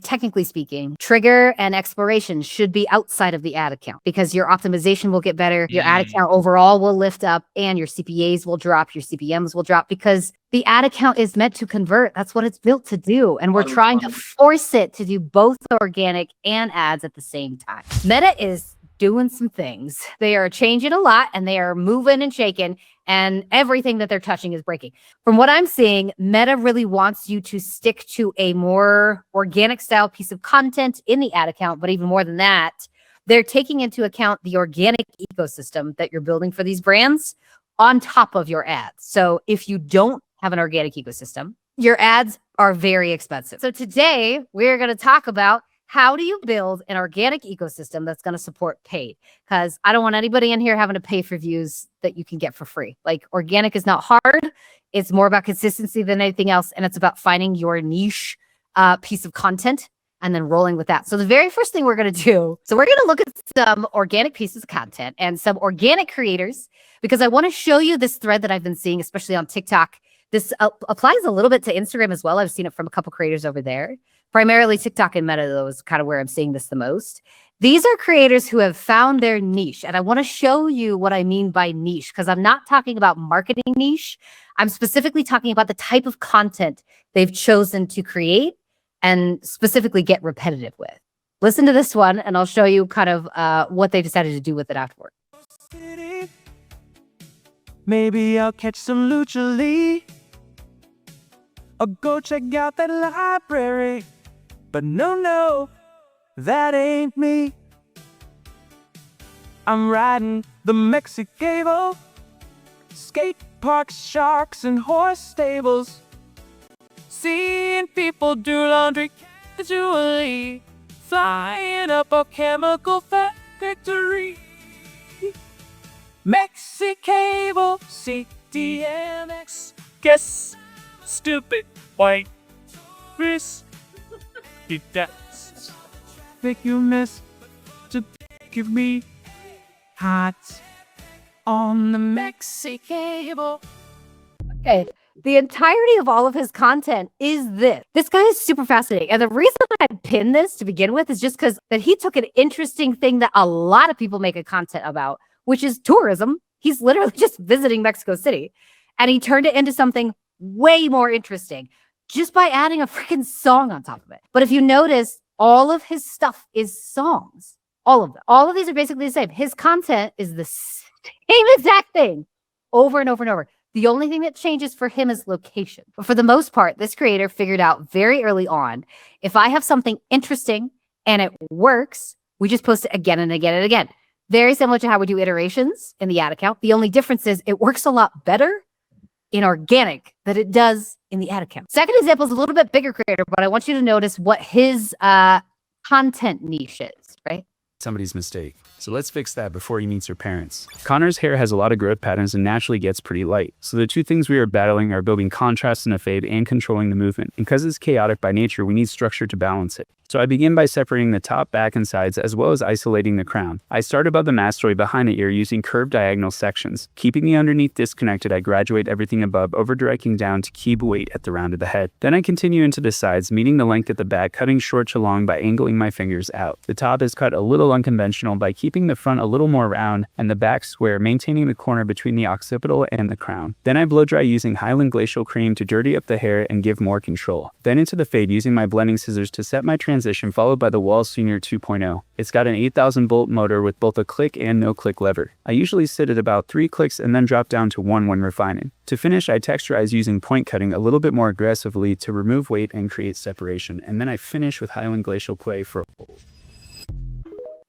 technically speaking, trigger and exploration should be outside of the ad account because your optimization will get better, your ad account overall will lift up, and your CPAs will drop, your CPMs will drop because the ad account is meant to convert. That's what it's built to do. And we're trying to force it to do both organic and ads at the same time. Meta is doing some things. They are changing a lot and they are moving and shaking, and everything that they're touching is breaking. From what I'm seeing, Meta really wants you to stick to a more organic style piece of content in the ad account. But even more than that, they're taking into account the organic ecosystem that you're building for these brands on top of your ads. So if you don't have an organic ecosystem, your ads are very expensive. So today we're going to talk about how do you build an organic ecosystem that's going to support paid? Because I don't want anybody in here having to pay for views that you can get for free. Like, organic is not hard. It's more about consistency than anything else. And it's about finding your niche piece of content and then rolling with that. So the very first thing we're going to do, so we're going to look at some organic pieces of content and some organic creators, because I want to show you this thread that I've been seeing, especially on TikTok. This applies a little bit to Instagram as well. I've seen it from a couple creators over there. Primarily TikTok and Meta, though, is kind of where I'm seeing this the most. These are creators who have found their niche. And I want to show you what I mean by niche, because I'm not talking about marketing niche. I'm specifically talking about the type of content they've chosen to create and specifically get repetitive with. Listen to this one, and I'll show you kind of what they decided to do with it afterward. Maybe I'll catch some Lucha Lee, or go check out that library. But no, that ain't me. I'm riding the Mexicable, skate parks, sharks, and horse stables, seeing people do laundry casually, flying up a chemical factory. Mexicable, CDMX, guess stupid white wrist. That's think you miss to give me hot on the Mexicable. Okay, the entirety of all of his content is this. This guy is super fascinating. And the reason I pinned this to begin with is just because that he took an interesting thing that a lot of people make a content about, which is tourism. He's literally just visiting Mexico City. And he turned it into something way more interesting just by adding a freaking song on top of it. But if you notice, all of his stuff is songs. All of them. All of these are basically the same. His content is the same exact thing over and over and over. The only thing that changes for him is location. But for the most part, this creator figured out very early on, if I have something interesting and it works, we just post it again and again and again. Very similar to how we do iterations in the ad account. The only difference is it works a lot better in organic than it does in the ad account. Second example is a little bit bigger creator, but I want you to notice what his content niche is, right? Somebody's mistake. So let's fix that before he meets her parents. Connor's hair has a lot of growth patterns and naturally gets pretty light. So the two things we are battling are building contrast in a fade and controlling the movement. And because it's chaotic by nature, we need structure to balance it. So I begin by separating the top, back, and sides, as well as isolating the crown. I start above the mastoid behind the ear using curved diagonal sections. Keeping the underneath disconnected, I graduate everything above, over-directing down to keep weight at the round of the head. Then I continue into the sides, meeting the length at the back, cutting short to long by angling my fingers out. The top is cut a little unconventional by keeping the front a little more round and the back square, maintaining the corner between the occipital and the crown. Then I blow dry using Highland Glacial Cream to dirty up the hair and give more control. Then into the fade using my blending scissors to set my transition, followed by the Wall Senior 2.0. It's got an 8,000 volt motor with both a click and no click lever. I usually sit at about 3 clicks and then drop down to 1 when refining. To finish, I texturize using point cutting a little bit more aggressively to remove weight and create separation. And then I finish with Highland Glacial Clay for a hold.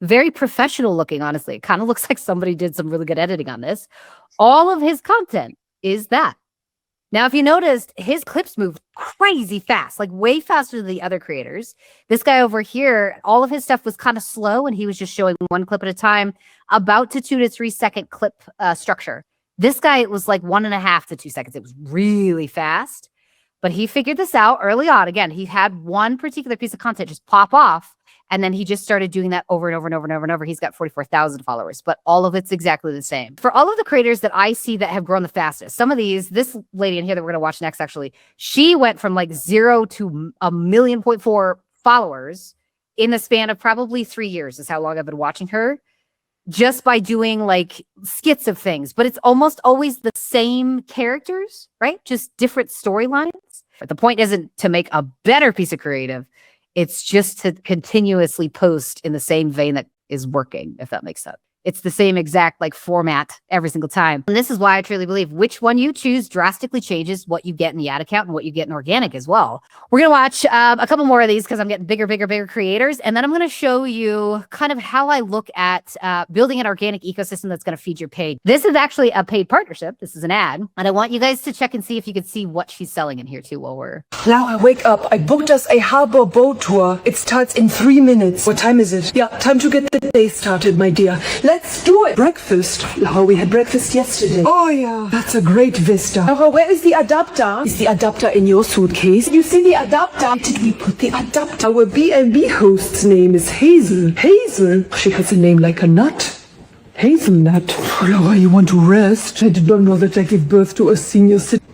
Very professional looking, honestly. It kind of looks like somebody did some really good editing on this. All of his content is that. Now, if you noticed, his clips move crazy fast, like way faster than the other creators. This guy over here, all of his stuff was kind of slow, and he was just showing one clip at a time, about to 2 to 3 second clip structure. This guy, it was like 1.5 to 2 seconds. It was really fast, but he figured this out early on. Again, he had one particular piece of content just pop off, and then he just started doing that over and over and over and over and over. He's got 44,000 followers, but all of it's exactly the same. For all of the creators that I see that have grown the fastest, some of these, this lady in here that we're going to watch next, actually, she went from like 0 to 1.4 million followers in the span of probably 3 years is how long I've been watching her, just by doing like skits of things. But it's almost always the same characters, right? Just different storylines. But the point isn't to make a better piece of creative. It's just to continuously post in the same vein that is working, if that makes sense. It's the same exact like format every single time. And this is why I truly believe which one you choose drastically changes what you get in the ad account and what you get in organic as well. We're going to watch a couple more of these because I'm getting bigger creators. And then I'm going to show you kind of how I look at building an organic ecosystem that's going to feed your page. This is actually a paid partnership. This is an ad. And I want you guys to check and see if you can see what she's selling in here too while we're... Laura, wake up. I booked us a harbor boat tour. It starts in 3 minutes. What time is it? Yeah, time to get the day started, my dear. Let's do it. Breakfast. Laura, we had breakfast yesterday. Oh, yeah. That's a great vista. Laura, where is the adapter? Is the adapter in your suitcase? You see the adapter? Where did we put the adapter? Our B&B host's name is Hazel. Hazel? She has a name like a nut. Hazelnut. Oh, Laura, you want to rest? I did not know that I gave birth to a senior citizen.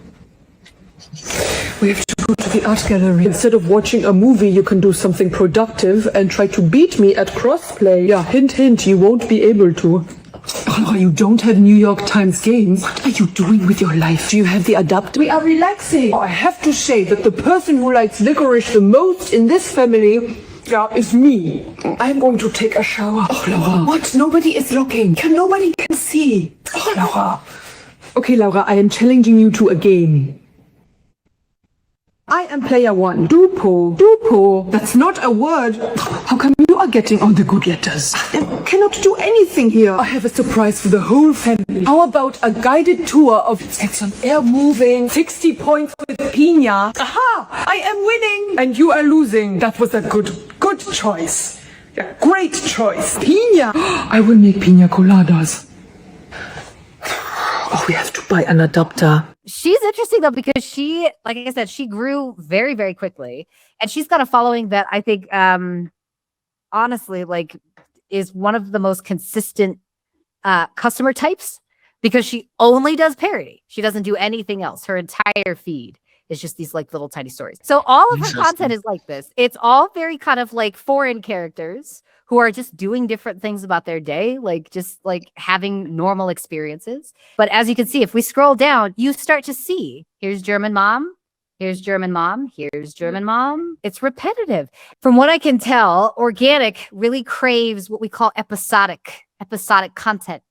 We have to go to the art gallery. Instead of watching a movie, you can do something productive and try to beat me at crossplay. Yeah, hint, hint, you won't be able to. Oh, you don't have New York Times games. What are you doing with your life? Do you have the adapter? We are relaxing. Oh, I have to say that the person who likes licorice the most in this family, yeah, is me. I'm going to take a shower. Oh, Laura. What? Nobody is looking. Nobody can see. Oh, Laura. Okay, Laura, I am challenging you to a game. I am player one. Dupo. Dupo. That's not a word. How come you are getting all the good letters? I cannot do anything here. I have a surprise for the whole family. How about a guided tour of sex on air moving? 60 points with Pina. Aha! I am winning. And you are losing. That was a good choice. A great choice. Pina. I will make pina coladas. Oh, we have to buy an adapter. She's interesting though, because she, like I said, she grew very quickly, and she's got a following that I think, honestly, like, is one of the most consistent customer types, because she only does parody. She doesn't do anything else. Her entire feed is just these like little tiny stories. So all of her content is like this. It's all very kind of like foreign characters who are just doing different things about their day, like just like having normal experiences. But as you can see, if we scroll down, you start to see, here's German mom, here's German mom, here's German mom. It's repetitive. From what I can tell, organic really craves what we call episodic content.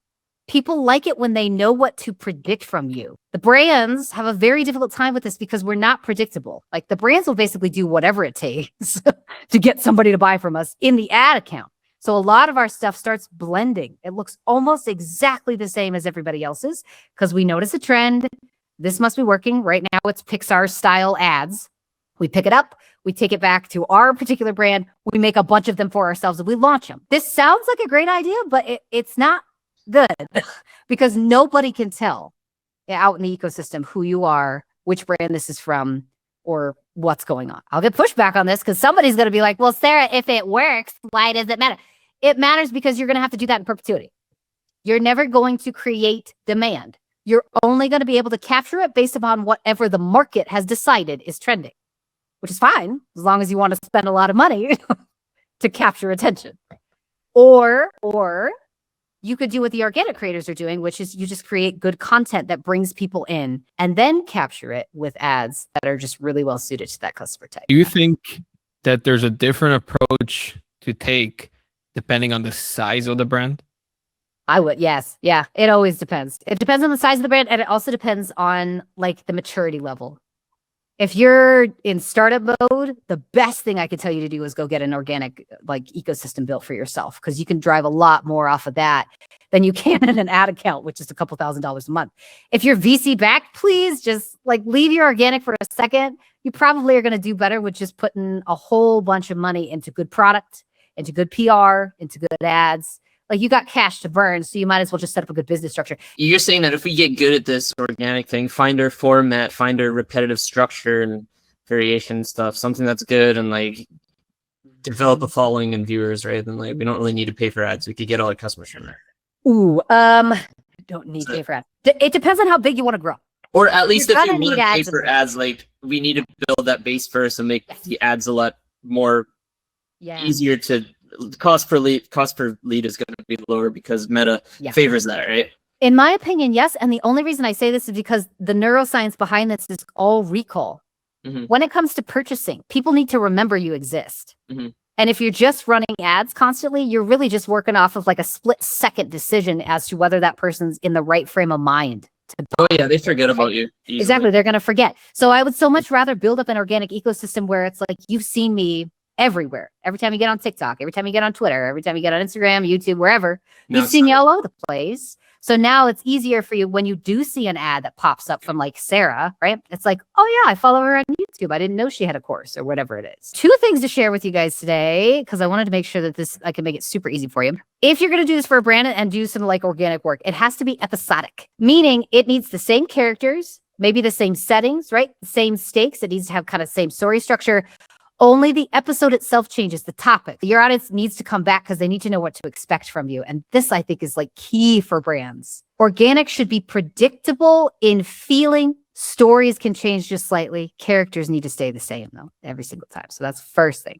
People like it when they know what to predict from you. The brands have a very difficult time with this because we're not predictable. Like, the brands will basically do whatever it takes to get somebody to buy from us in the ad account. So a lot of our stuff starts blending. It looks almost exactly the same as everybody else's because we notice a trend. This must be working. Right now it's Pixar style ads. We pick it up. We take it back to our particular brand. We make a bunch of them for ourselves and we launch them. This sounds like a great idea, but it's not good because nobody can tell out in the ecosystem who you are, which brand this is from, or what's going on. I'll get pushback on this because somebody's going to be like, well, Sarah, if it works, why does it matter? It matters because you're going to have to do that in perpetuity. You're never going to create demand. You're only going to be able to capture it based upon whatever the market has decided is trending, which is fine as long as you want to spend a lot of money to capture attention. Or you could do what the organic creators are doing, which is you just create good content that brings people in and then capture it with ads that are just really well suited to that customer type. Do you think that there's a different approach to take depending on the size of the brand? I would, yes. Yeah, it always depends. It depends on the size of the brand, and it also depends on like the maturity level. If you're in startup mode, the best thing I could tell you to do is go get an organic like ecosystem built for yourself, because you can drive a lot more off of that than you can in an ad account, which is a couple $1,000s a month. If you're VC backed, please just like leave your organic for a second. You probably are going to do better with just putting a whole bunch of money into good product, into good PR, into good ads. Like, you got cash to burn, so you might as well just set up a good business structure. You're saying that if we get good at this organic thing, find our format, find our repetitive structure and variation stuff, something that's good, and like develop a following and viewers, right? Then like we don't really need to pay for ads. We could get all our customers from there. Ooh, don't need to pay for ads. It depends on how big you want to grow. Or at least if you need want to pay ads for ads, like we need to build that base first and make the ads a lot more easier to cost per lead is going to be lower because Meta favors that, right? In my opinion, yes. And the only reason I say this is because the neuroscience behind this is all recall. When it comes to purchasing, people need to remember you exist. And if you're just running ads constantly, you're really just working off of like a split-second decision as to whether that person's in the right frame of mind. Oh yeah, they forget about you. Easily. Exactly, they're going to forget. So I would so much rather build up an organic ecosystem where it's like you've seen me everywhere. Every time you get on TikTok, every time you get on Twitter, every time you get on Instagram, YouTube, wherever, you've seen me all over the place. So now it's easier for you when you do see an ad that pops up from like Sarah, right? It's like, oh yeah, I follow her on YouTube. I didn't know she had a course or whatever it is. 2 things to share with you guys today, because I wanted to make sure that I can make it super easy for you. If you're going to do this for a brand and do some like organic work, it has to be episodic, meaning it needs the same characters, maybe the same settings, right? The same stakes. It needs to have kind of same story structure. Only the episode itself changes the topic. Your audience needs to come back because they need to know what to expect from you. And this, I think, is like key for brands. Organic should be predictable in feeling. Stories can change just slightly. Characters need to stay the same, though, every single time. So that's first thing.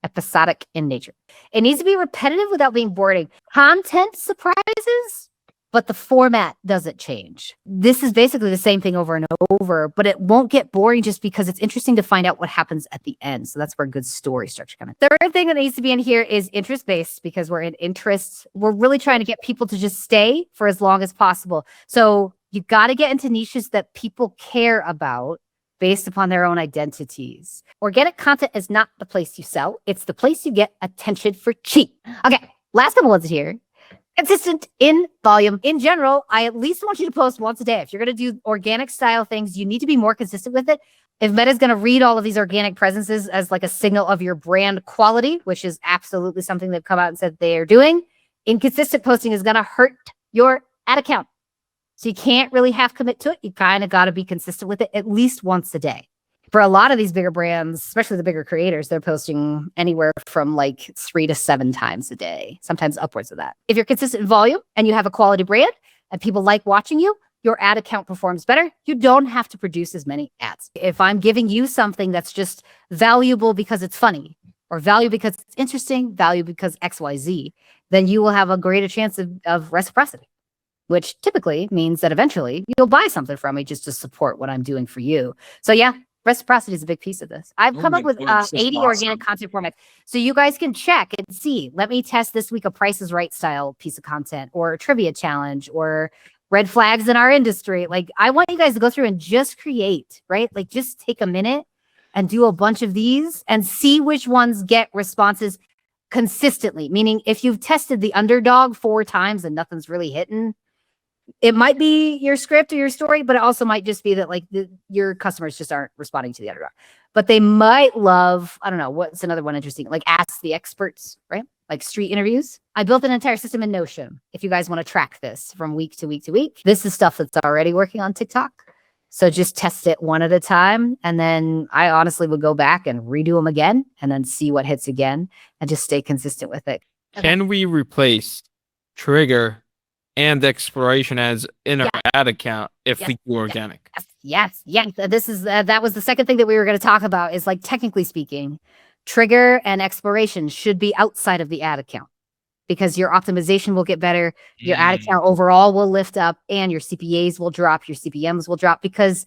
Episodic in nature. It needs to be repetitive without being boring. Content surprises, but the format doesn't change. This is basically the same thing over and over, but it won't get boring just because it's interesting to find out what happens at the end. So that's where good story structure comes in. Third thing that needs to be in here is interest-based, because we're in interest. We're really trying to get people to just stay for as long as possible. So you got to get into niches that people care about based upon their own identities. Organic content is not the place you sell. It's the place you get attention for cheap. Okay, last couple ones here. Consistent in volume. In general, I at least want you to post once a day. If you're going to do organic style things, you need to be more consistent with it. If Meta's going to read all of these organic presences as like a signal of your brand quality, which is absolutely something they've come out and said they are doing, inconsistent posting is going to hurt your ad account. So you can't really half commit to it. You kind of got to be consistent with it at least once a day. For a lot of these bigger brands, especially the bigger creators, they're posting anywhere from like 3 to 7 times a day, sometimes upwards of that. If you're consistent in volume and you have a quality brand and people like watching you, your ad account performs better. You don't have to produce as many ads. If I'm giving you something that's just valuable because it's funny, or value because it's interesting, value because XYZ, then you will have a greater chance of reciprocity, which typically means that eventually you'll buy something from me just to support what I'm doing for you. So yeah, reciprocity is a big piece of this. I've come up with 80 organic content formats. So you guys can check and see. Let me test this week a Price is Right style piece of content, or a trivia challenge, or red flags in our industry. Like, I want you guys to go through and just create, right? Like, just take a minute and do a bunch of these and see which ones get responses consistently. Meaning, if you've tested the underdog 4 times and nothing's really hitting, it might be your script or your story, but it also might just be that like your customers just aren't responding to the underdog. But they might love, I don't know, what's another one interesting? Like Ask the Experts, right? Like street interviews. I built an entire system in Notion. If you guys want to track this from week to week to week, this is stuff that's already working on TikTok. So just test it one at a time. And then I honestly would go back and redo them again and then see what hits again and just stay consistent with it. Can we replace trigger and exploration ads in our ad account if we do organic? Yes. This is that was the second thing that we were going to talk about, is like, technically speaking, trigger and exploration should be outside of the ad account, because your optimization will get better, your ad account overall will lift up, and your CPAs will drop, your CPMs will drop, because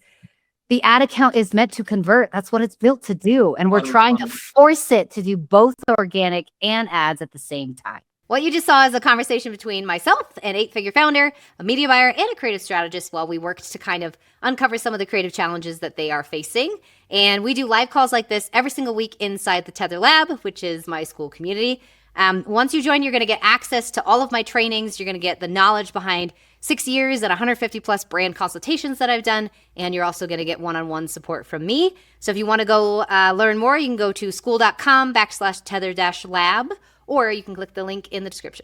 the ad account is meant to convert. That's what it's built to do. And we're trying to force it to do both organic and ads at the same time. What you just saw is a conversation between myself, an 8-figure founder, a media buyer, and a creative strategist, while we worked to kind of uncover some of the creative challenges that they are facing. And we do live calls like this every single week inside the Tether Lab, which is my school community. Once you join, you're going to get access to all of my trainings. You're going to get the knowledge behind 6 years and 150 plus brand consultations that I've done. And you're also going to get one-on-one support from me. So if you want to go learn more, you can go to school.com/tether-lab, or you can click the link in the description.